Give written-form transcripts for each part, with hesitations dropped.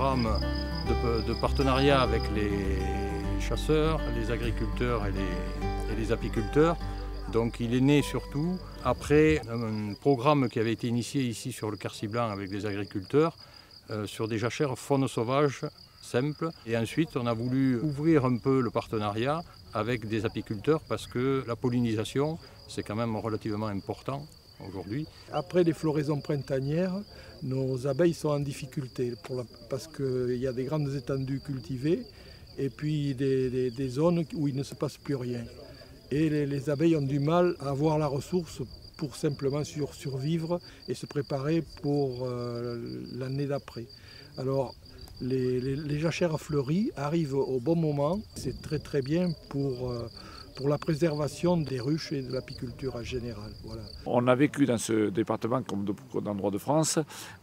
programme de partenariat avec les chasseurs, les agriculteurs et les apiculteurs. Donc il est né surtout après un programme qui avait été initié ici sur le Quercy blanc avec les agriculteurs sur des jachères faune sauvage simples. Et ensuite on a voulu ouvrir un peu le partenariat avec des apiculteurs parce que la pollinisation c'est quand même relativement important aujourd'hui. Après les floraisons printanières, nos abeilles sont en difficulté parce qu'il y a des grandes étendues cultivées et puis des zones où il ne se passe plus rien. Et les abeilles ont du mal à avoir la ressource pour simplement survivre et se préparer pour l'année d'après. Alors les jachères fleuries arrivent au bon moment, c'est très bien pour la préservation des ruches et de l'apiculture en général. Voilà. On a vécu dans ce département comme de beaucoup d'endroits de France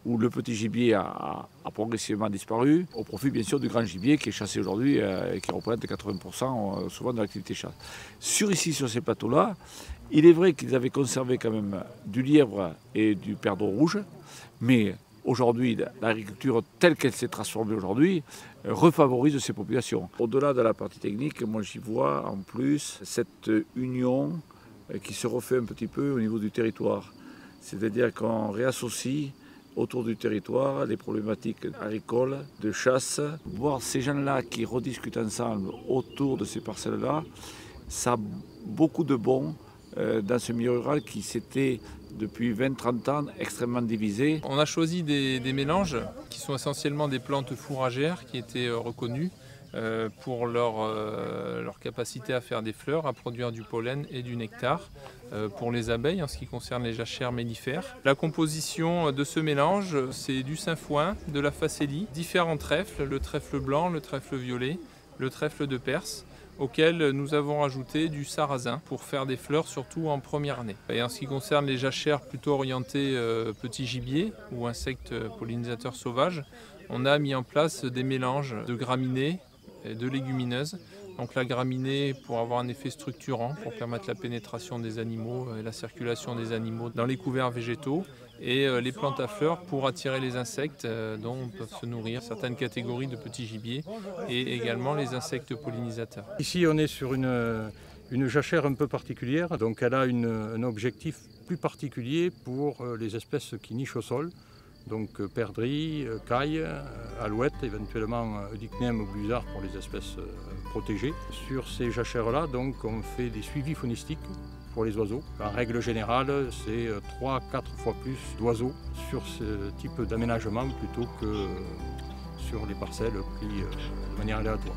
où le petit gibier a progressivement disparu au profit bien sûr du grand gibier qui est chassé aujourd'hui et qui représente 80% souvent de l'activité chasse. Sur ces plateaux-là, il est vrai qu'ils avaient conservé quand même du lièvre et du perdreau rouge, mais aujourd'hui, l'agriculture telle qu'elle s'est transformée aujourd'hui refavorise ces populations. Au-delà de la partie technique, moi j'y vois en plus cette union qui se refait un petit peu au niveau du territoire. C'est-à-dire qu'on réassocie autour du territoire les problématiques agricoles, de chasse. Voir ces gens-là qui rediscutent ensemble autour de ces parcelles-là, ça a beaucoup de bon dans ce milieu rural qui s'était depuis 20-30 ans extrêmement divisé. On a choisi des mélanges qui sont essentiellement des plantes fourragères qui étaient reconnues pour leur capacité à faire des fleurs, à produire du pollen et du nectar pour les abeilles en ce qui concerne les jachères mellifères. La composition de ce mélange, c'est du sainfoin, de la facélie, différents trèfles, le trèfle blanc, le trèfle violet, le trèfle de Perse, auquel nous avons rajouté du sarrasin pour faire des fleurs surtout en première année. Et en ce qui concerne les jachères plutôt orientées petits gibiers ou insectes pollinisateurs sauvages, on a mis en place des mélanges de graminées et de légumineuses. Donc la graminée pour avoir un effet structurant, pour permettre la pénétration des animaux et la circulation des animaux dans les couverts végétaux, et les plantes à fleurs pour attirer les insectes dont peuvent se nourrir certaines catégories de petits gibiers et également les insectes pollinisateurs. Ici on est sur une jachère un peu particulière, donc elle a un objectif plus particulier pour les espèces qui nichent au sol, donc perdrix, caille, alouette, éventuellement Eudicneum ou Busard pour les espèces protégées. Sur ces jachères-là, donc on fait des suivis faunistiques pour les oiseaux. En règle générale, c'est 3-4 fois plus d'oiseaux sur ce type d'aménagement plutôt que sur les parcelles pris de manière aléatoire.